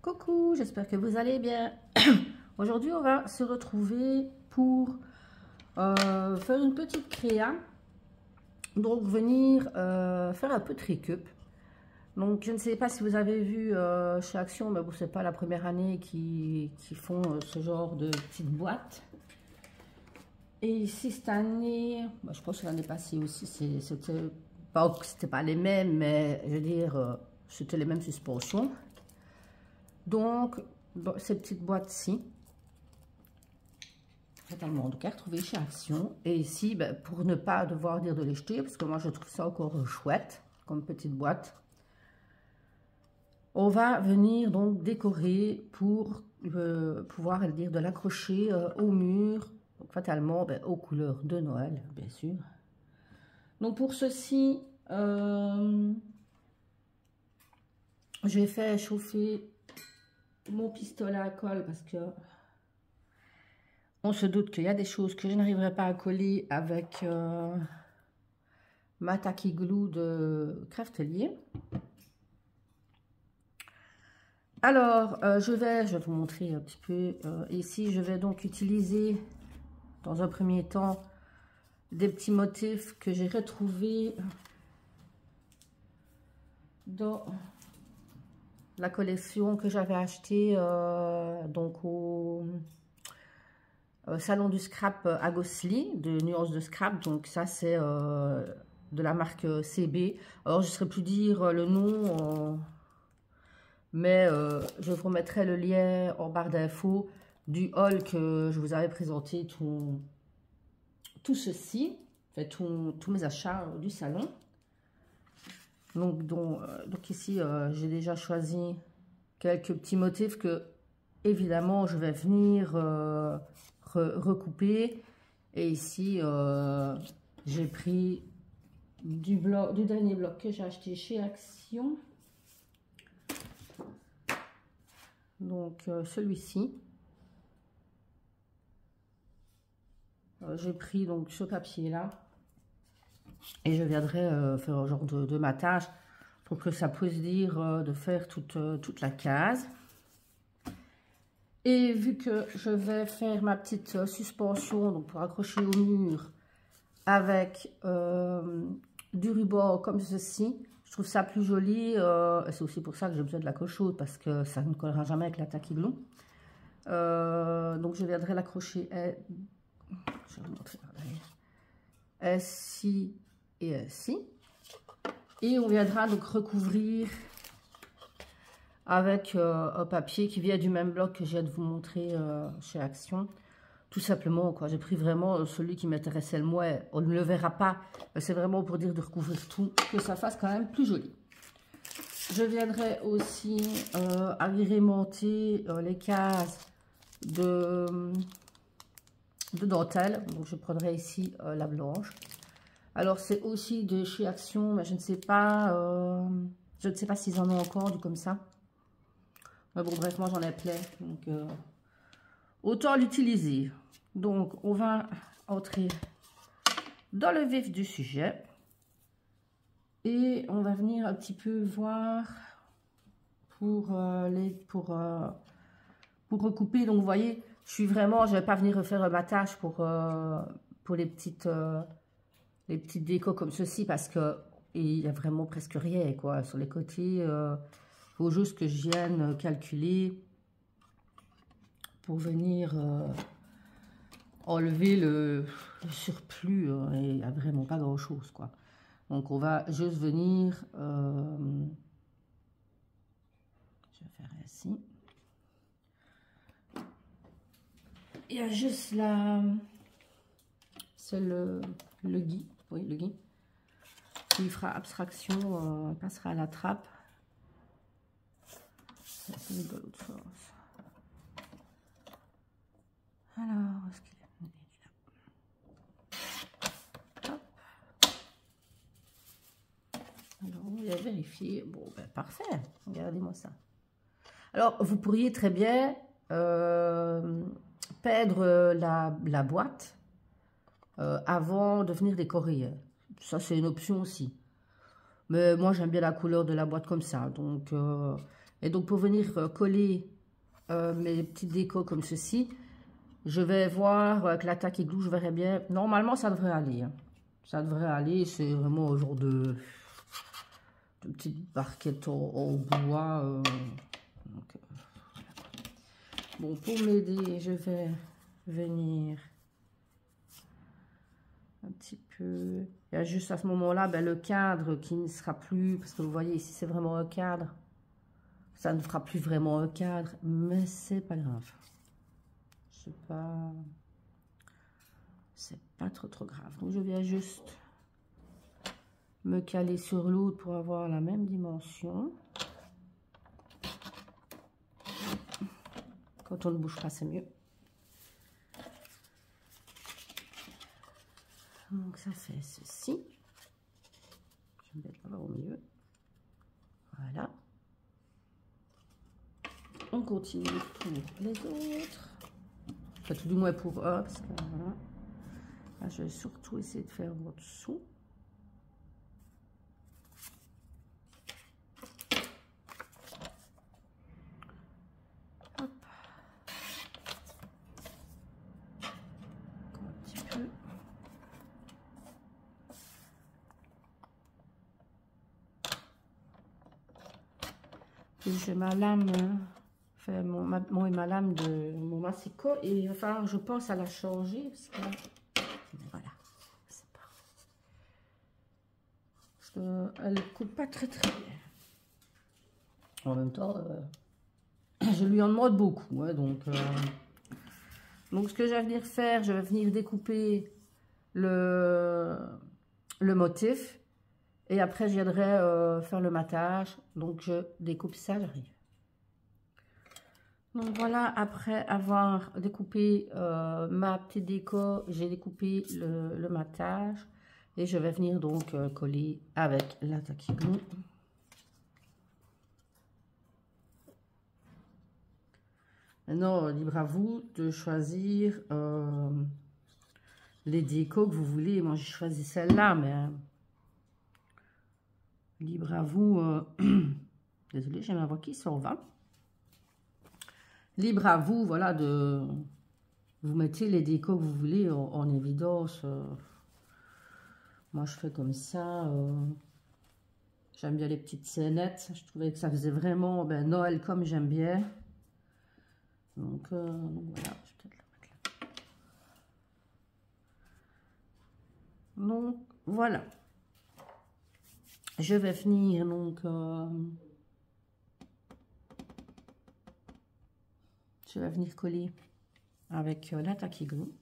Coucou, j'espère que vous allez bien. Aujourd'hui, on va se retrouver pour faire une petite créa. Donc, venir faire un peu de récup. Donc, je ne sais pas si vous avez vu chez Action, mais bon, c'est pas la première année qui font ce genre de petites boîtes. Et ici, cette année, bah, je pense que l'année passée aussi, c'était pas les mêmes, mais je veux dire, c'était les mêmes suspensions. Donc, bon, ces petites boîtes-ci, totalement donc à retrouver chez Action. Et ici, ben, pour ne pas devoir dire de les jeter, parce que moi je trouve ça encore chouette comme petite boîte, on va venir donc décorer pour pouvoir dire de l'accrocher au mur, donc fatalement ben, aux couleurs de Noël, bien sûr. Donc pour ceci, je vais faire chauffer mon pistolet à colle parce que on se doute qu'il y a des choses que je n'arriverai pas à coller avec ma tacky glue de Craftelier. Alors, je vais vous montrer un petit peu. Ici, je vais donc utiliser, dans un premier temps, des petits motifs que j'ai retrouvés dans la collection que j'avais achetée donc au salon du scrap à Gosselies, de Nuances de Scrap. Donc ça c'est de la marque CB. Alors je ne saurais plus dire le nom, mais je vous remettrai le lien en barre d'infos du haul que je vous avais présenté, tout ceci, enfin, tous mes achats du salon. Donc ici j'ai déjà choisi quelques petits motifs que évidemment je vais venir recouper. Et ici j'ai pris du dernier bloc que j'ai acheté chez Action, donc celui-ci. J'ai pris donc ce papier là et je viendrai faire un genre de matage pour que ça puisse dire de faire toute la case. Et vu que je vais faire ma petite suspension donc pour accrocher au mur avec du ruban comme ceci, je trouve ça plus joli. C'est aussi pour ça que j'ai besoin de la colle chaude, parce que ça ne collera jamais avec la tacky glue. Donc je viendrai l'accrocher je vais vous montrer ainsi et ainsi. Et on viendra donc recouvrir avec un papier qui vient du même bloc que j'ai de vous montrer chez Action. Tout simplement, quoi. J'ai pris vraiment celui qui m'intéressait le moins. On ne le verra pas. C'est vraiment pour dire de recouvrir tout, que ça fasse quand même plus joli. Je viendrai aussi agrémenter les cases de dentelle. Donc je prendrai ici la blanche. Alors c'est aussi de chez Action, mais je ne sais pas s'ils en ont encore du comme ça. Mais bon, bref, moi j'en ai plein, donc autant l'utiliser. Donc on va entrer dans le vif du sujet et on va venir un petit peu voir pour recouper. Donc vous voyez, je vais pas venir refaire ma tâche pour les petites décos comme ceci, parce que il y a vraiment presque rien quoi sur les côtés. Faut juste que je vienne calculer pour venir enlever le surplus. Il n'y a vraiment pas grand chose quoi. Donc on va juste venir je vais faire ainsi. Il y a juste là, c'est le gui, oui le gui, qui fera abstraction, passera à la trappe. C'est une de l'autre force. Alors, est-ce qu'il est là? Hop. Alors, on va vérifier. Bon, ben, parfait. Regardez-moi ça. Alors, vous pourriez très bien peindre la boîte avant de venir décorer. Ça, c'est une option aussi. Mais moi, j'aime bien la couleur de la boîte comme ça. Donc, Et donc, pour venir coller mes petites décos comme ceci, je vais voir avec la taque igloo, je verrai bien. Normalement, ça devrait aller. Hein. Ça devrait aller. C'est vraiment au genre de petites barquettes au bois. Donc, bon, pour m'aider, je vais venir un petit peu. Il y a juste à ce moment-là le cadre qui ne sera plus, parce que vous voyez ici, c'est vraiment un cadre. Ça ne fera plus vraiment un cadre, mais c'est pas grave. C'est pas trop grave. Donc je viens juste me caler sur l'autre pour avoir la même dimension. Quand on ne bouge pas, c'est mieux. Donc ça fait ceci. Je vais mettre là-bas au milieu. Voilà. On continue pour les autres. Enfin, tout du moins pour eux, parce que voilà. Là, je vais surtout essayer de faire en dessous. Hop. Encore un petit peu. Et j'ai ma lame, enfin ma lame de mon massicot, et il va falloir, je pense, à la changer, parce que voilà, c'est pas. Parce qu'elle ne coupe pas très bien. En même temps, je lui en demande beaucoup, hein, donc ce que je vais venir faire, je vais venir découper le motif. Et après, je viendrai faire le matage. Donc, je découpe ça, j'arrive. Donc, voilà, après avoir découpé ma petite déco, j'ai découpé le matage. Et je vais venir donc coller avec la taque igloo. Maintenant, libre à vous de choisir les décos que vous voulez. Moi, j'ai choisi celle-là, mais... libre à vous, désolée, j'ai ma voix qui s'en va. Libre à vous, voilà, de vous mettez les décos que vous voulez en évidence. Moi, je fais comme ça. J'aime bien les petites scénettes. Je trouvais que ça faisait vraiment Noël comme j'aime bien. Donc voilà, je vais peut-être la mettre là. Donc voilà. Je vais venir donc je vais venir coller avec la taque igloo.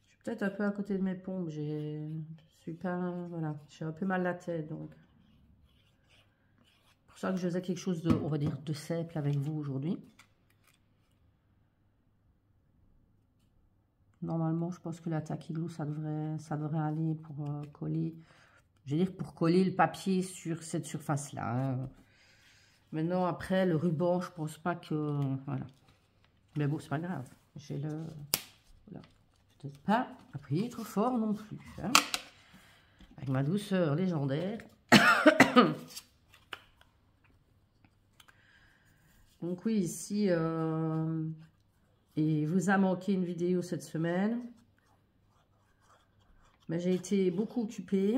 Je suis peut-être un peu à côté de mes pompes, je suis pas, voilà, j'ai un peu mal la tête, donc c'est pour ça que je faisais quelque chose de, on va dire, de simple avec vous aujourd'hui. Normalement, je pense que la taque igloo, ça devrait aller pour coller, je veux dire, pour coller le papier sur cette surface-là. Hein. Maintenant, après, le ruban, je pense pas que, voilà. Mais bon, c'est pas grave. J'ai le, voilà. Peut-être pas appuyer trop fort non plus. Hein. Avec ma douceur légendaire. Donc oui, ici, il vous a manqué une vidéo cette semaine. Mais j'ai été beaucoup occupée.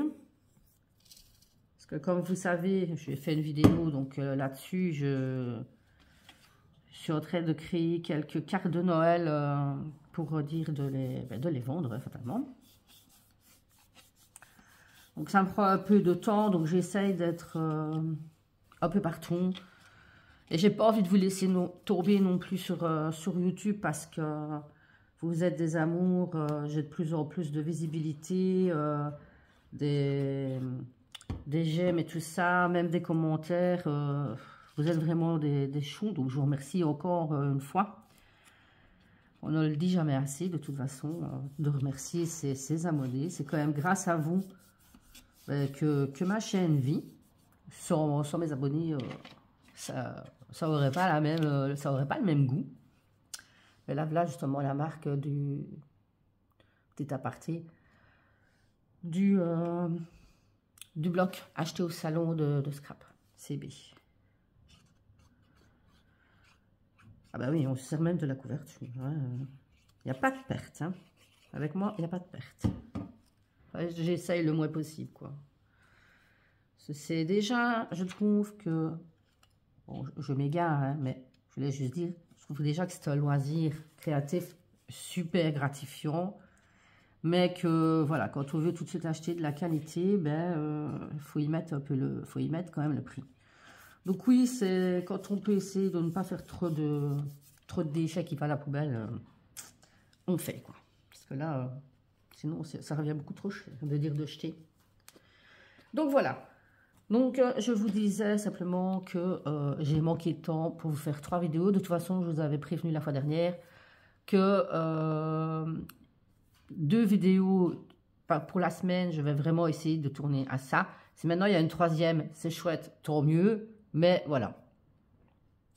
Parce que comme vous savez, j'ai fait une vidéo, donc là-dessus, je suis en train de créer quelques cartes de Noël pour dire de les vendre, fatalement. Donc ça me prend un peu de temps, donc j'essaye d'être un peu partout. Et j'ai pas envie de vous laisser tomber non plus sur YouTube parce que vous êtes des amours, j'ai de plus en plus de visibilité, des j'aime et tout ça, même des commentaires. Vous êtes vraiment des choux, donc je vous remercie encore une fois. On ne le dit jamais assez, de toute façon, de remercier ses abonnés. C'est quand même grâce à vous que ma chaîne vit. Sans mes abonnés, ça aurait pas ça aurait pas le même goût. Mais là justement la marque du petit aparté du du bloc acheté au salon de scrap CB. Ah bah oui, on se sert même de la couverture. Il n'y a pas de perte. Hein. Avec moi, il n'y a pas de perte. Ouais, j'essaye le moins possible, quoi. C'est déjà, je trouve que... Bon, je m'égare, hein, mais je voulais juste dire, je trouve déjà que c'est un loisir créatif super gratifiant. Mais que, voilà, quand on veut tout de suite acheter de la qualité, ben, faut y mettre faut y mettre quand même le prix. Donc oui, c'est quand on peut essayer de ne pas faire trop de déchets qui vont à la poubelle, on fait, quoi. Parce que là, sinon, ça revient beaucoup trop cher de dire de jeter. Donc voilà. Donc je vous disais simplement que j'ai manqué de temps pour vous faire 3 vidéos. De toute façon, je vous avais prévenu la fois dernière que 2 vidéos pour la semaine, je vais vraiment essayer de tourner à ça. Si maintenant il y a une 3e, c'est chouette, tant mieux. Mais voilà.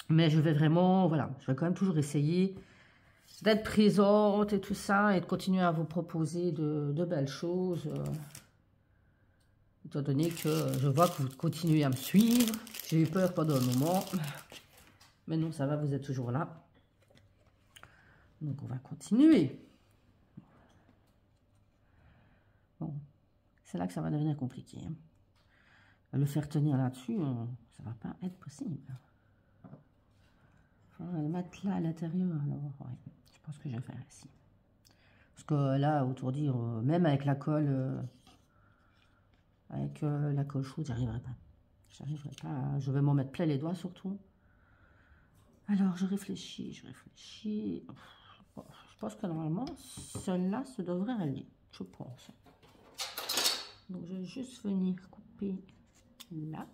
Mais je vais vraiment, voilà, je vais quand même toujours essayer d'être présente et tout ça, et de continuer à vous proposer de belles choses. Étant donné que je vois que vous continuez à me suivre. J'ai eu peur pendant un moment. Mais non, ça va, vous êtes toujours là. Donc on va continuer. Bon, c'est là que ça va devenir compliqué. Hein. Le faire tenir là-dessus, ça va pas être possible. On va le mettre là à l'intérieur. Alors, ouais, je pense que je vais faire ici. Parce que là, autour dire, même avec la colle, chaude, j'arriverai pas. J'arriverai pas. Je vais m'en mettre plein les doigts surtout. Alors, je réfléchis. Bon, je pense que normalement, celle-là, ça devrait aller. Je pense. Donc, je vais juste venir couper là.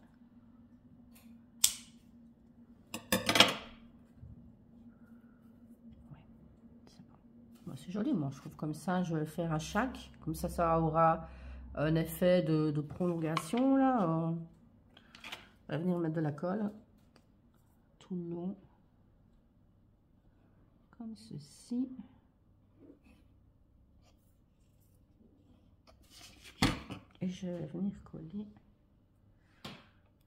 C'est joli, moi je trouve comme ça, je vais le faire à chaque, comme ça aura un effet de prolongation là. On va venir mettre de la colle tout le long, comme ceci. Et je vais venir coller.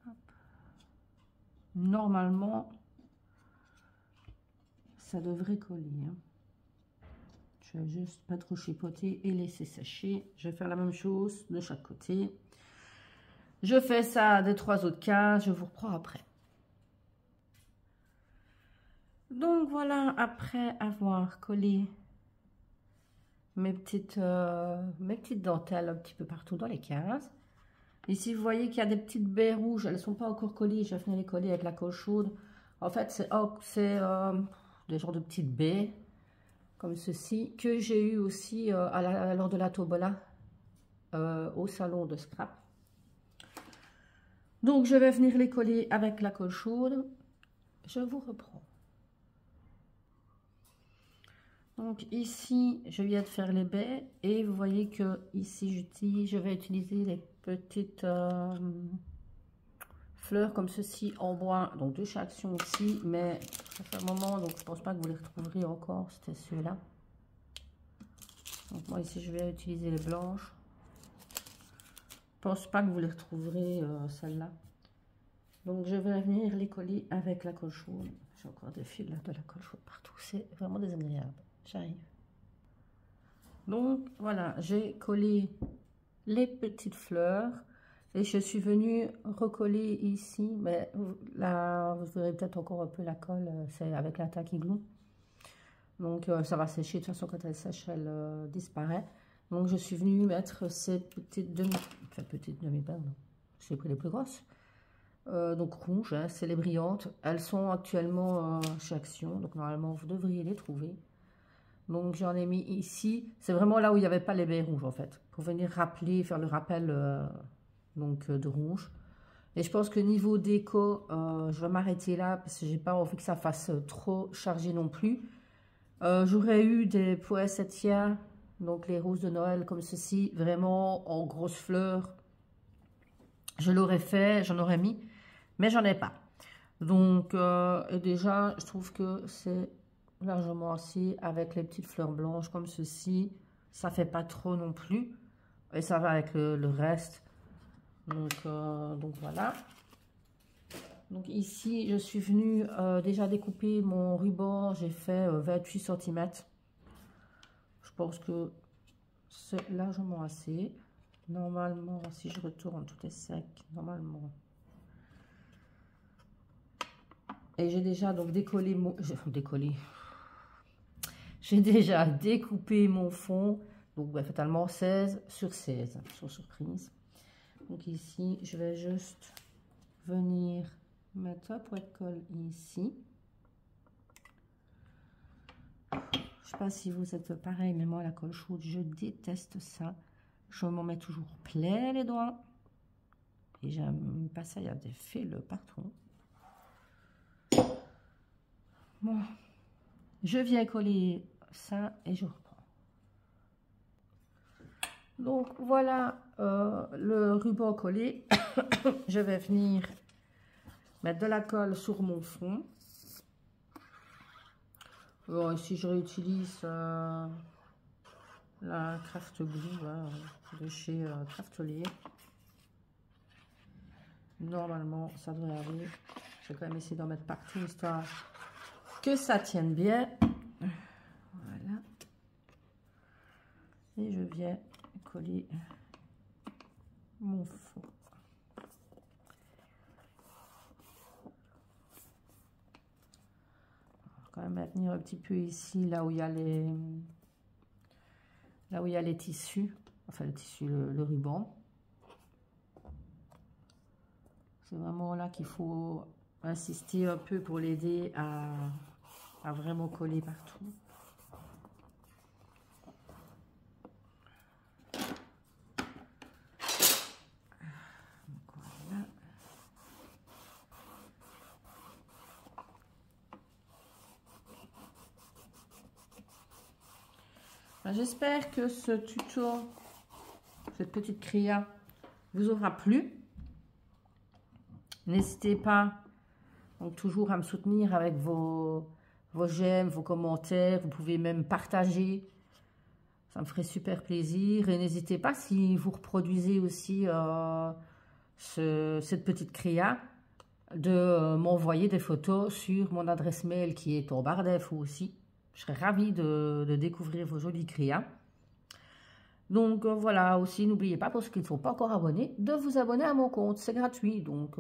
Hop. Normalement, ça devrait coller. Hein. Je vais juste pas trop chipoter et laisser sécher. Je vais faire la même chose de chaque côté. Je fais ça des 3 autres cases. Je vous reprends après. Donc voilà, après avoir collé mes petites dentelles un petit peu partout dans les cases. Ici, vous voyez qu'il y a des petites baies rouges. Elles ne sont pas encore collées. Je vais venir les coller avec la colle chaude. En fait, c'est des genres de petites baies. Comme ceci, que j'ai eu aussi lors de la tombola au salon de scrap. Donc je vais venir les coller avec la colle chaude. Je vous reprends. Donc ici, je viens de faire les baies et vous voyez que ici je vais utiliser les petites fleurs comme ceci en bois, donc de chaque action aussi, mais ça fait un moment, donc je pense pas que vous les retrouverez encore. C'était ceux-là. Donc moi ici je vais utiliser les blanches. Je pense pas que vous les retrouverez celles-là. Donc je vais venir les coller avec la colle chaude. J'ai encore des fils là, de la colle chaude partout. C'est vraiment désagréable. J'arrive. Donc voilà, j'ai collé les petites fleurs et je suis venue recoller ici. Mais là, vous verrez peut-être encore un peu la colle. C'est avec la tacky glue. Donc ça va sécher, de toute façon quand elle sèche, elle disparaît. Donc je suis venue mettre ces petites demi-perles, j'ai pris les plus grosses. Donc rouges, hein, c'est les brillantes. Elles sont actuellement chez Action, donc normalement vous devriez les trouver. Donc j'en ai mis ici, c'est vraiment là où il n'y avait pas les baies rouges en fait, pour venir rappeler, faire le rappel de rouge. Et je pense que niveau déco, je vais m'arrêter là parce que j'ai pas envie que ça fasse trop chargé non plus. J'aurais eu des poinsettias, donc les roses de Noël comme ceci, vraiment en grosses fleurs. Je l'aurais fait, j'en aurais mis, mais j'en ai pas. Donc, et déjà, je trouve que c'est largement assez avec les petites fleurs blanches comme ceci. Ça fait pas trop non plus. Et ça va avec le reste. Donc voilà. Donc ici, je suis venue déjà découper mon ruban. J'ai fait 28 cm. Je pense que c'est largement assez. Normalement, si je retourne, tout est sec. Normalement. Et j'ai déjà donc décollé mon... J'ai déjà découpé mon fond. Donc fatalement 16 sur 16, sur surprise. Donc ici, je vais juste venir mettre un point de colle ici. Je ne sais pas si vous êtes pareil, mais moi la colle chaude, je déteste ça. Je m'en mets toujours plein les doigts. Et j'aime pas ça, il y a des fils partout. Bon, je viens coller ça et je reprends. Donc voilà le ruban collé. Je vais venir mettre de la colle sur mon fond. Alors, ici je réutilise la Craft Glue de chez Craftelier. Normalement ça devrait aller. Je vais quand même essayer d'en mettre partout histoire que ça tienne bien. Voilà. Et je viens coller mon fond. Quand même maintenir un petit peu ici là où il y a les tissus, enfin le tissu, le ruban. C'est vraiment là qu'il faut insister un peu pour l'aider à vraiment coller partout. J'espère que ce tuto, cette petite créa, vous aura plu. N'hésitez pas donc toujours à me soutenir avec vos j'aime, vos commentaires. Vous pouvez même partager. Ça me ferait super plaisir. Et n'hésitez pas, si vous reproduisez aussi cette petite créa, de m'envoyer des photos sur mon adresse mail qui est en barre d'infos aussi. Je serais ravie de découvrir vos jolies créas. Donc voilà, aussi n'oubliez pas, pour ceux qui ne sont pas encore abonnés, de vous abonner à mon compte. C'est gratuit, donc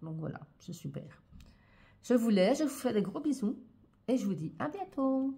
voilà, c'est super. Je vous laisse, je vous fais des gros bisous et je vous dis à bientôt.